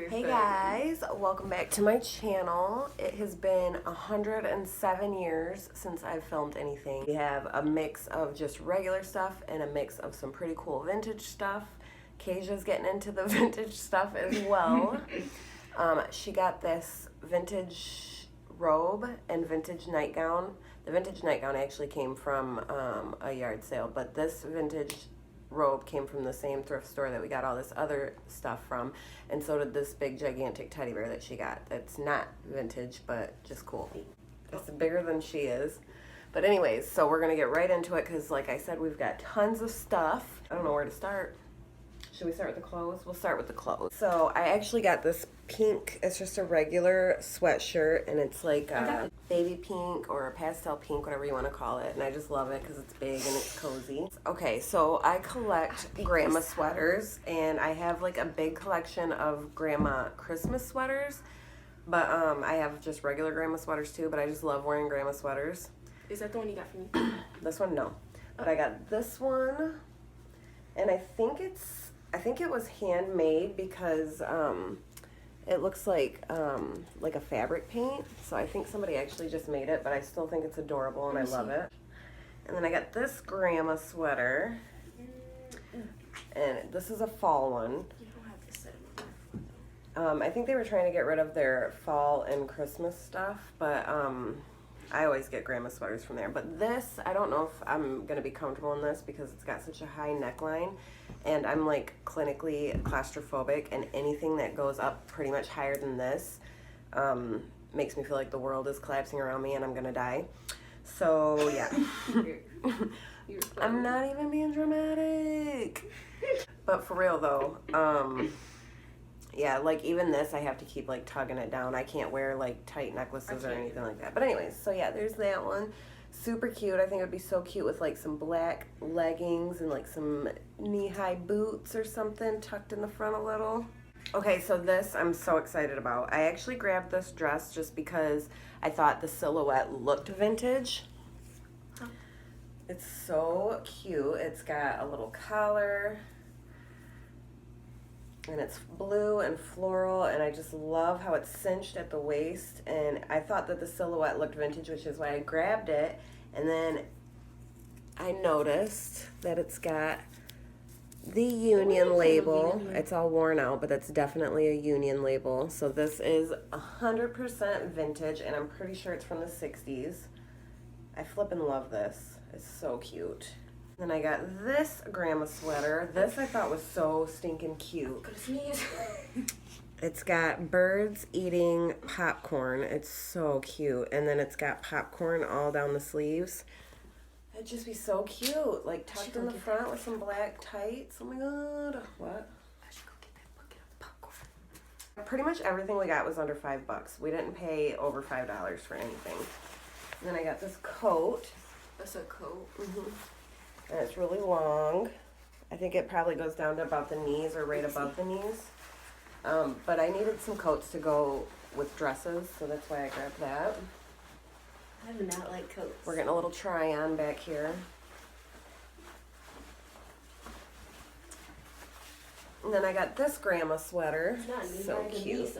Hey guys, welcome back to my channel. It has been 107 years since I've filmed anything. We have a mix of just regular stuff and a mix of some pretty cool vintage stuff. Acaysia's getting into the vintage stuff as well. She got this vintage robe and vintage nightgown. The vintage nightgown actually came from a yard sale, but this vintage robe came from the same thrift store that we got all this other stuff from, and so did this big gigantic teddy bear that she got. That's not vintage, but just cool. It's bigger than she is. But anyways, so we're gonna get right into it because like I said, we've got tons of stuff. I don't know where to start. Should we start with the clothes? We'll start with the clothes. So I actually got this pink, it's just a regular sweatshirt, and it's like a baby pink or a pastel pink, whatever you want to call it, and I just love it because it's big and it's cozy. Okay, so I collect grandma sweaters, and I have like a big collection of grandma Christmas sweaters, but I have just regular grandma sweaters too, but I just love wearing grandma sweaters. Is that the one you got for me? This one, no. But I got this one, and I think it was handmade because it looks like a fabric paint. So I think somebody actually just made it, but I still think it's adorable and I love it. And then I got this grandma sweater, and this is a fall one. You don't have to set it. I think they were trying to get rid of their fall and Christmas stuff, but I always get grandma sweaters from there. But this, I don't know if I'm going to be comfortable in this because it's got such a high neckline. And I'm like clinically claustrophobic, and anything that goes up pretty much higher than this makes me feel like the world is collapsing around me and I'm going to die. So, yeah. I'm not even being dramatic. But for real though, yeah, like even this, I have to keep like tugging it down. I can't wear like tight necklaces or anything like that. But anyways, so yeah, there's that one. Super cute. I think it would be so cute with like some black leggings and like some knee-high boots or something tucked in the front a little. Okay, so this I'm so excited about. I actually grabbed this dress just because I thought the silhouette looked vintage. It's so cute. It's got a little collar, and it's blue and floral, and I just love how it's cinched at the waist, and I thought that the silhouette looked vintage, which is why I grabbed it. And then I noticed that it's got the Union label. It's all worn out, but it's definitely a Union label. So this is 100% vintage, and I'm pretty sure it's from the 60s. I flippin' love this. It's so cute. Then I got this grandma sweater. This I thought was so stinking cute. It's got birds eating popcorn. It's so cute. And then it's got popcorn all down the sleeves. It'd just be so cute. Like tucked in the front with some black tights. Oh my god. What? I should go get that bucket of popcorn. Pretty much everything we got was under $5. We didn't pay over $5 for anything. And then I got this coat. That's a coat. And it's really long. I think it probably goes down to about the knees or right above the knees. But I needed some coats to go with dresses, so that's why I grabbed that. I do not like coats. We're getting a little try-on back here. And then I got this grandma sweater. So cute.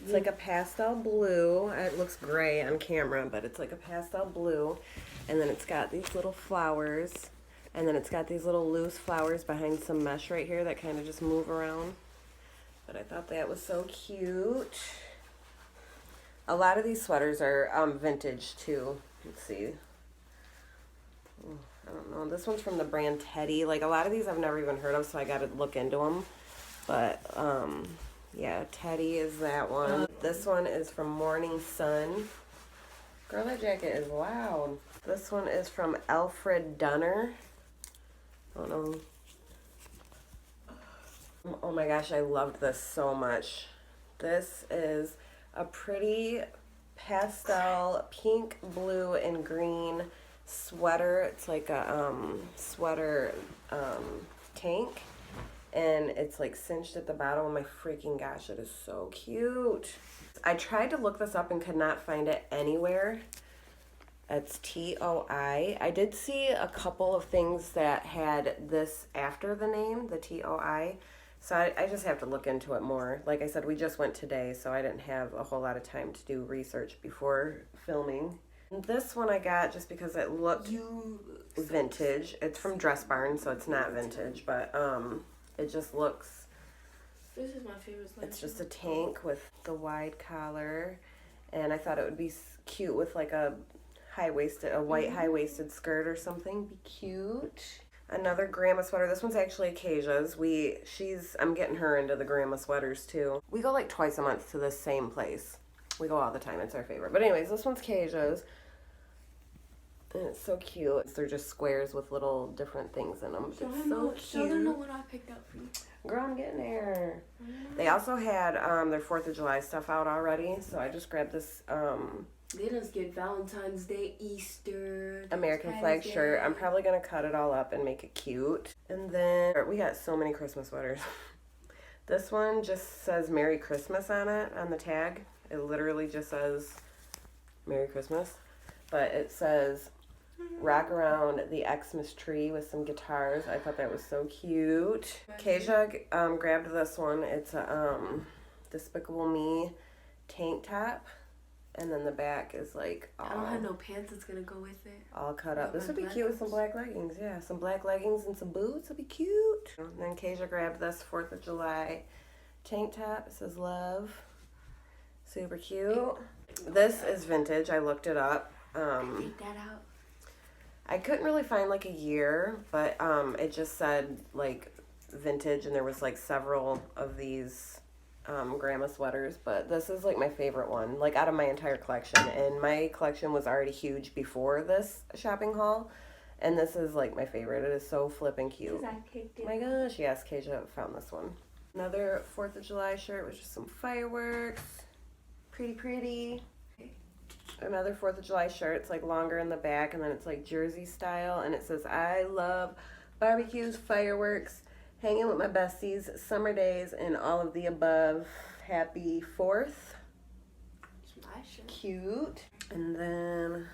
It's like a pastel blue. It looks gray on camera, but it's like a pastel blue. And then it's got these little flowers. And then it's got these little loose flowers behind some mesh right here that kind of just move around. But I thought that was so cute. A lot of these sweaters are vintage too. Let's see. I don't know. This one's from the brand Teddy. Like a lot of these I've never even heard of, so I got to look into them. But yeah, Teddy is that one. This one is from Morning Sun. Girl, that jacket is loud. This one is from Alfred Dunner. I don't know. Oh my gosh, I loved this so much. This is a pretty pastel pink, blue, and green sweater. It's like a sweater tank, and it's like cinched at the bottom. Oh my freaking gosh, it is so cute. I tried to look this up and could not find it anywhere. It's TOI. I did see a couple of things that had this after the name, the TOI. So I just have to look into it more. Like I said, we just went today, so I didn't have a whole lot of time to do research before filming. This one I got just because it looked vintage. It's from Dress Barn, so it's not vintage, but it just looks... This is my favorite. It's just a tank with the wide collar, and I thought it would be cute with like a white high-waisted skirt or something. Be cute. Another grandma sweater. This one's actually Acaysia's. I'm getting her into the grandma sweaters too. We go like twice a month to the same place. We go all the time. It's our favorite. But anyways, this one's Acaysia's. And it's so cute. They're just squares with little different things in them. It's so cute. Show them the one I picked up for you. Girl, I'm getting there. They also had their 4th of July stuff out already. So I just grabbed this They just get Valentine's Day, Easter, American flag shirt. I'm probably going to cut it all up and make it cute. And then we got so many Christmas sweaters. This one just says Merry Christmas on it, on the tag. It literally just says Merry Christmas. But it says rock around the Xmas tree with some guitars. I thought that was so cute. Acaysia grabbed this one. It's a Despicable Me tank top. And then the back is like all... I don't have no pants that's gonna go with it. All cut up. This would be cute with some black leggings. Yeah, some black leggings and some boots would be cute. And then Acaysia grabbed this 4th of July tank top. It says love. Super cute. This is vintage. I looked it up. Take that out. I couldn't really find like a year, but it just said like vintage, and there was like several of these grandma sweaters, but this is like my favorite one, like out of my entire collection. And my collection was already huge before this shopping haul, and this is like my favorite. It is so flippin' cute. My gosh, yes, Acaysia found this one. Another 4th of July shirt with just some fireworks. Pretty. Another 4th of July shirt. It's like longer in the back, and then it's like jersey style, and it says I love barbecues, fireworks, hanging with my besties, summer days, and all of the above. Happy 4th. It's my shirt. Cute. And then,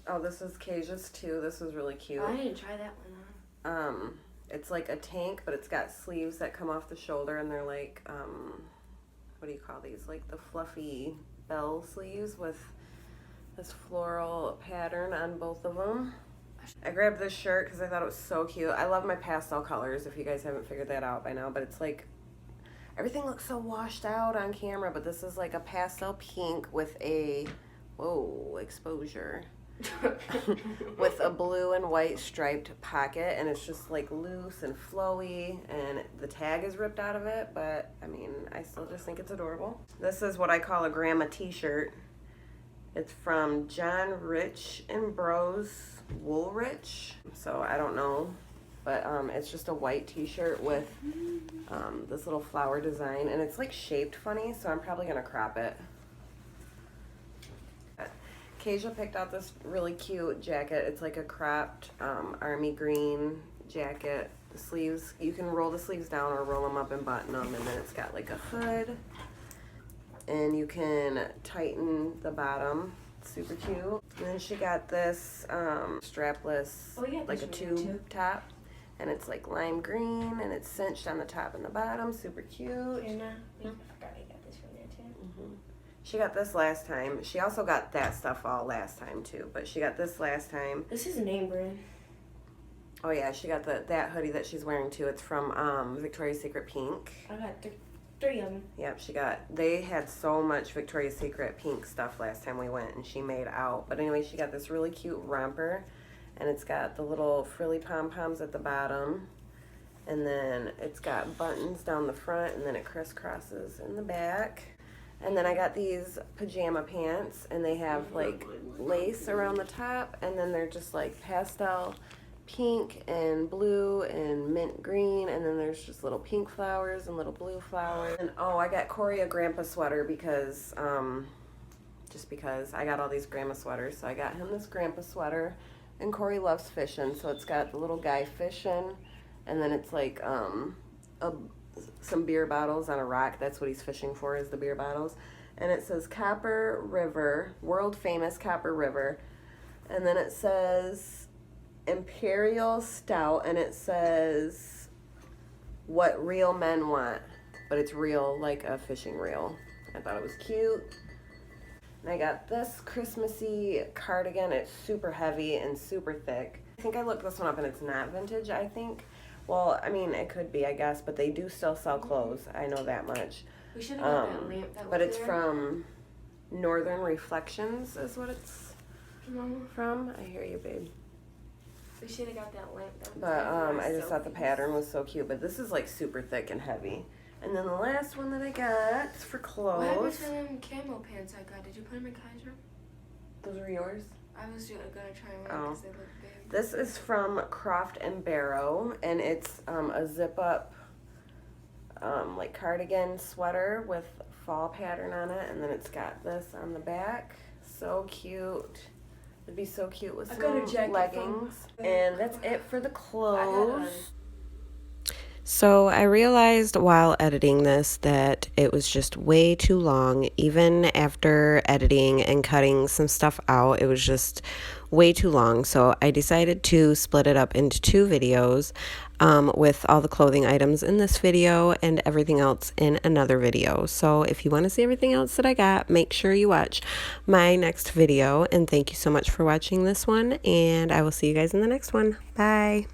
oh, this is Acaysia's too. This is really cute. I didn't try that one on. It's like a tank, but it's got sleeves that come off the shoulder, and they're like, what do you call these? Like the fluffy bell sleeves with this floral pattern on both of them. I grabbed this shirt because I thought it was so cute. I love my pastel colors, if you guys haven't figured that out by now, but it's like, everything looks so washed out on camera, but this is like a pastel pink with a, whoa, exposure. With a blue and white striped pocket, and it's just like loose and flowy, and the tag is ripped out of it, but I mean, I still just think it's adorable. This is what I call a grandma t-shirt. It's from John Rich and Bros Woolrich, so I don't know, but it's just a white t-shirt with this little flower design, and it's like shaped funny, so I'm probably gonna crop it. Acaysia picked out this really cute jacket. It's like a cropped army green jacket. The sleeves, you can roll the sleeves down or roll them up and button them, and then it's got like a hood, and you can tighten the bottom. It's super cute. And then she got this strapless, like a tube top, and it's like lime green, and it's cinched on the top and the bottom. Super cute. Anna, I forgot I got this from there too. She got this last time. She also got that stuff all last time too, but she got this last time. This is a name brand. Oh yeah, she got that hoodie that she's wearing too. It's from Victoria's Secret Pink. I got three of them. Yep, they had so much Victoria's Secret pink stuff last time we went, and she made out. But anyway, she got this really cute romper, and it's got the little frilly pom-poms at the bottom, and then it's got buttons down the front, and then it crisscrosses in the back. And then I got these pajama pants, and they have like lace around the top, and then they're just like pastel pink and blue and mint green, and then there's just little pink flowers and little blue flowers. And oh, I got Corey a grandpa sweater because just because I got all these grandma sweaters, so I got him this grandpa sweater. And Corey loves fishing, so it's got the little guy fishing, and then it's like some beer bottles on a rock. That's what he's fishing for, is the beer bottles. And it says Copper River, world famous Copper River. And then it says Imperial Stout, and it says what real men want, but it's real like a fishing reel. I thought it was cute. And I got this Christmassy cardigan. It's super heavy and super thick. I think I looked this one up and it's not vintage, I think. Well, I mean, it could be, I guess, but they do still sell clothes. I know that much. We should have got that lamp that was But it's there. from Northern Reflections is what it's from. I hear you, babe. We should have got that lamp that was But there. I just thought the pattern was so cute. But this is like super thick and heavy. And then the last one that I got for clothes. What happened to them camo pants I got? Did you put them in Acaysia? Those were yours? I was gonna try them on because they look big. This is from Croft and Barrow, and it's a zip-up like cardigan sweater with fall pattern on it, and then it's got this on the back. So cute. It'd be so cute with some leggings. And that's it for the clothes. So I realized while editing this that it was just way too long. Even after editing and cutting some stuff out, it was just way too long. So I decided to split it up into 2 videos with all the clothing items in this video and everything else in another video. So if you want to see everything else that I got, make sure you watch my next video. And thank you so much for watching this one, and I will see you guys in the next one. Bye.